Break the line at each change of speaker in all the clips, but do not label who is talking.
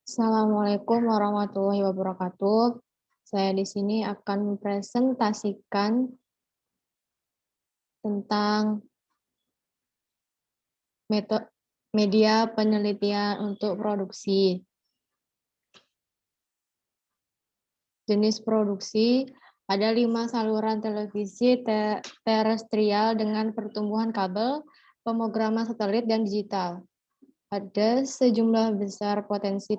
Assalamualaikum warahmatullahi wabarakatuh. Saya di sini akan mempresentasikan tentang media penelitian untuk produksi. Jenis produksi ada 5 saluran televisi terestrial dengan pertumbuhan kabel, pemrograman satelit, dan digital. Ada sejumlah besar potensi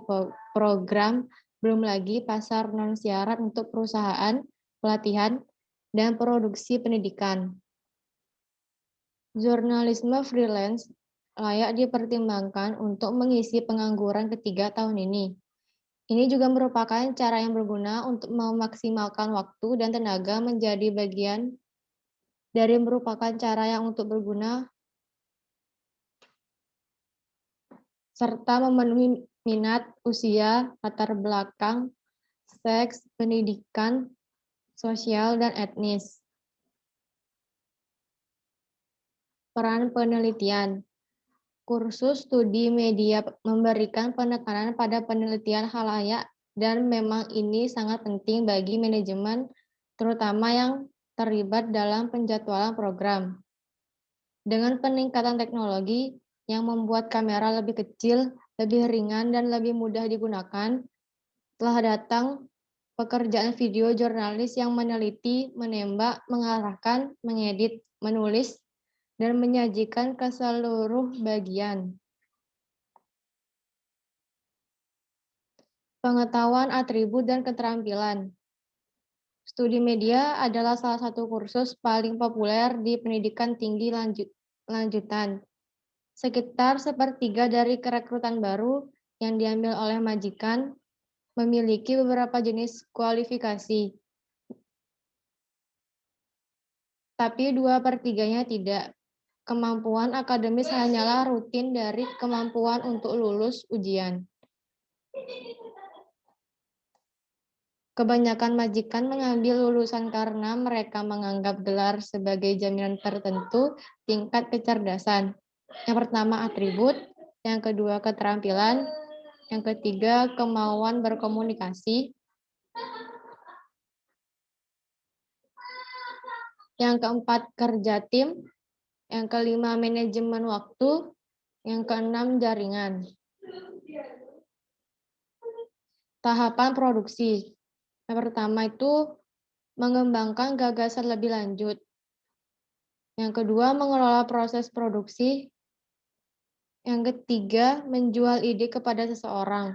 program, belum lagi pasar non-siaran untuk perusahaan, pelatihan, dan produksi pendidikan. Jurnalisme freelance layak dipertimbangkan untuk mengisi pengangguran ketiga tahun ini. Ini juga merupakan cara yang berguna untuk memaksimalkan waktu dan tenaga menjadi bagian dari merupakan cara yang untuk berguna serta memenuhi minat, usia, latar belakang, seks, pendidikan, sosial, dan etnis. Peran penelitian. Kursus studi media memberikan penekanan pada penelitian khalayak dan memang ini sangat penting bagi manajemen, terutama yang terlibat dalam penjadwalan program. Dengan peningkatan teknologi yang membuat kamera lebih kecil, lebih ringan, dan lebih mudah digunakan, telah datang pekerjaan video jurnalis yang meneliti, menembak, mengarahkan, mengedit, menulis, dan menyajikan ke seluruh bagian. Pengetahuan atribut dan keterampilan. Studi media adalah salah satu kursus paling populer di pendidikan tinggi lanjutan. Sekitar sepertiga dari kerekrutan baru yang diambil oleh majikan memiliki beberapa jenis kualifikasi, tapi 2/3-nya tidak. Kemampuan akademis hanyalah rutin dari kemampuan untuk lulus ujian. Kebanyakan majikan mengambil lulusan karena mereka menganggap gelar sebagai jaminan tertentu tingkat kecerdasan. Yang pertama atribut, yang kedua keterampilan, yang ketiga kemauan berkomunikasi, yang keempat kerja tim, yang kelima manajemen waktu, yang keenam jaringan. Tahapan produksi. Yang pertama itu mengembangkan gagasan lebih lanjut. Yang kedua, mengelola proses produksi. Yang ketiga, menjual ide kepada seseorang.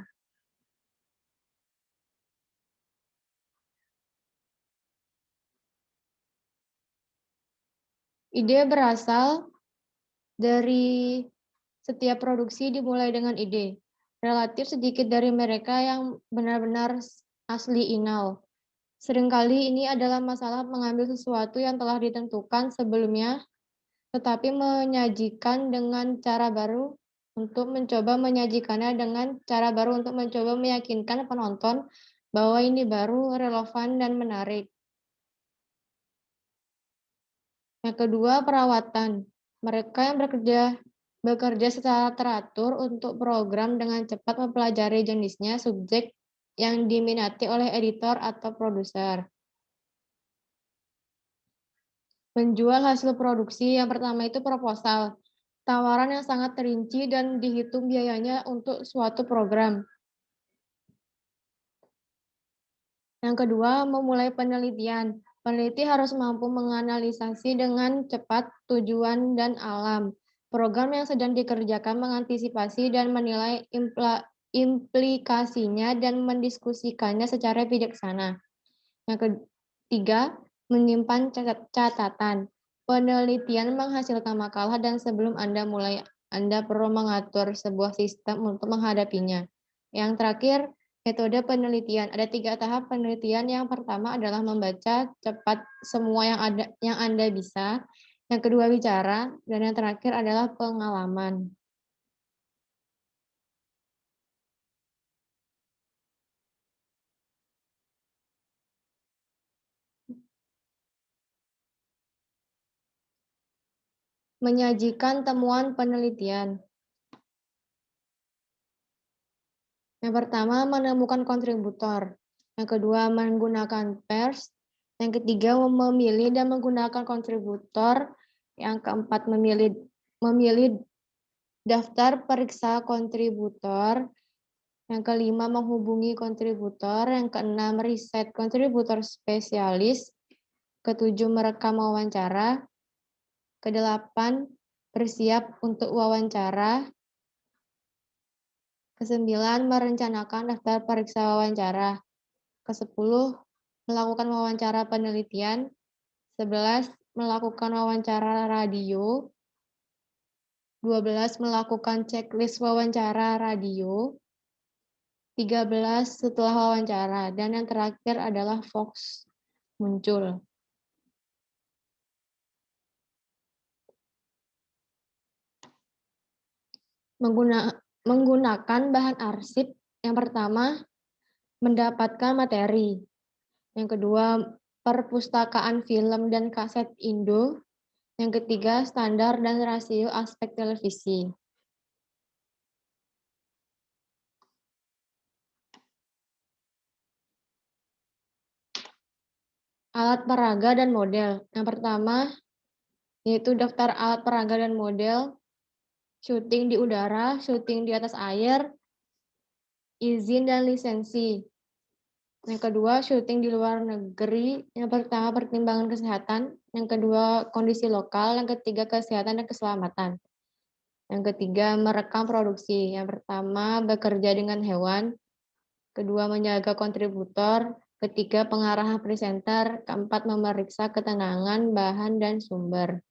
Ide berasal dari setiap produksi dimulai dengan ide. Relatif sedikit dari mereka yang benar-benar asli inal. Seringkali ini adalah masalah mengambil sesuatu yang telah ditentukan sebelumnya, tetapi menyajikan dengan cara baru untuk mencoba menyajikannya dengan cara baru untuk mencoba meyakinkan penonton bahwa ini baru, relevan, dan menarik. Yang kedua, perawatan. Mereka yang bekerja secara teratur untuk program dengan cepat mempelajari jenisnya subjek yang diminati oleh editor atau produser. Menjual hasil produksi yang pertama itu proposal. Tawaran yang sangat terinci dan dihitung biayanya untuk suatu program. Yang kedua, memulai penelitian. Peneliti harus mampu menganalisasi dengan cepat tujuan dan alam. Program yang sedang dikerjakan mengantisipasi dan menilai implikasinya dan mendiskusikannya secara bijaksana. Yang ketiga, menyimpan catatan. Penelitian menghasilkan makalah dan sebelum Anda mulai, Anda perlu mengatur sebuah sistem untuk menghadapinya. Yang terakhir, metode penelitian. Ada 3 tahap penelitian. Yang pertama adalah membaca cepat semua yang Anda bisa. Yang kedua bicara, dan yang terakhir adalah pengalaman. Menyajikan temuan penelitian. Yang pertama, menemukan kontributor. Yang kedua, menggunakan pers. Yang ketiga, memilih dan menggunakan kontributor. Yang keempat, memilih daftar periksa kontributor. Yang kelima, menghubungi kontributor. Yang keenam, riset kontributor spesialis. Ketujuh, merekam wawancara. Kedelapan, bersiap untuk wawancara. Kesembilan, merencanakan daftar periksa wawancara. Kesepuluh, melakukan wawancara penelitian. 11, melakukan wawancara radio. 12, melakukan checklist wawancara radio. 13, setelah wawancara. Dan yang terakhir adalah Fox muncul. Menggunakan bahan arsip. Yang pertama, mendapatkan materi. Yang kedua, perpustakaan film dan kaset Indo. Yang ketiga, standar dan rasio aspek televisi. Alat peraga dan model. Yang pertama, yaitu daftar alat peraga dan model, syuting di udara, syuting di atas air, izin dan lisensi. Yang kedua, syuting di luar negeri. Yang pertama, pertimbangan kesehatan. Yang kedua, kondisi lokal. Yang ketiga, kesehatan dan keselamatan. Yang ketiga, merekam produksi. Yang pertama, bekerja dengan hewan. Kedua, menjaga kontributor. Ketiga, pengarahan presenter. Keempat, memeriksa ketenangan bahan dan sumber.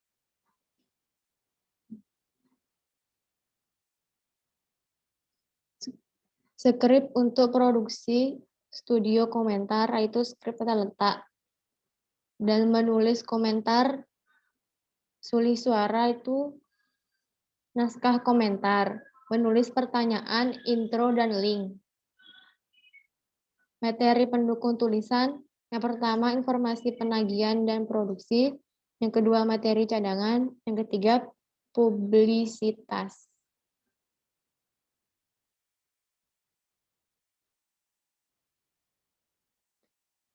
Skrip untuk produksi studio komentar, itu skrip tata letak. Dan menulis komentar, suli suara itu naskah komentar. Menulis pertanyaan, intro, dan link. Materi pendukung tulisan, yang pertama informasi penagihan dan produksi, yang kedua materi cadangan, yang ketiga publisitas.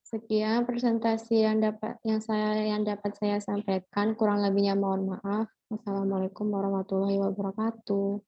Sekian presentasi yang dapat saya sampaikan, kurang lebihnya mohon maaf. Wassalamualaikum warahmatullahi wabarakatuh.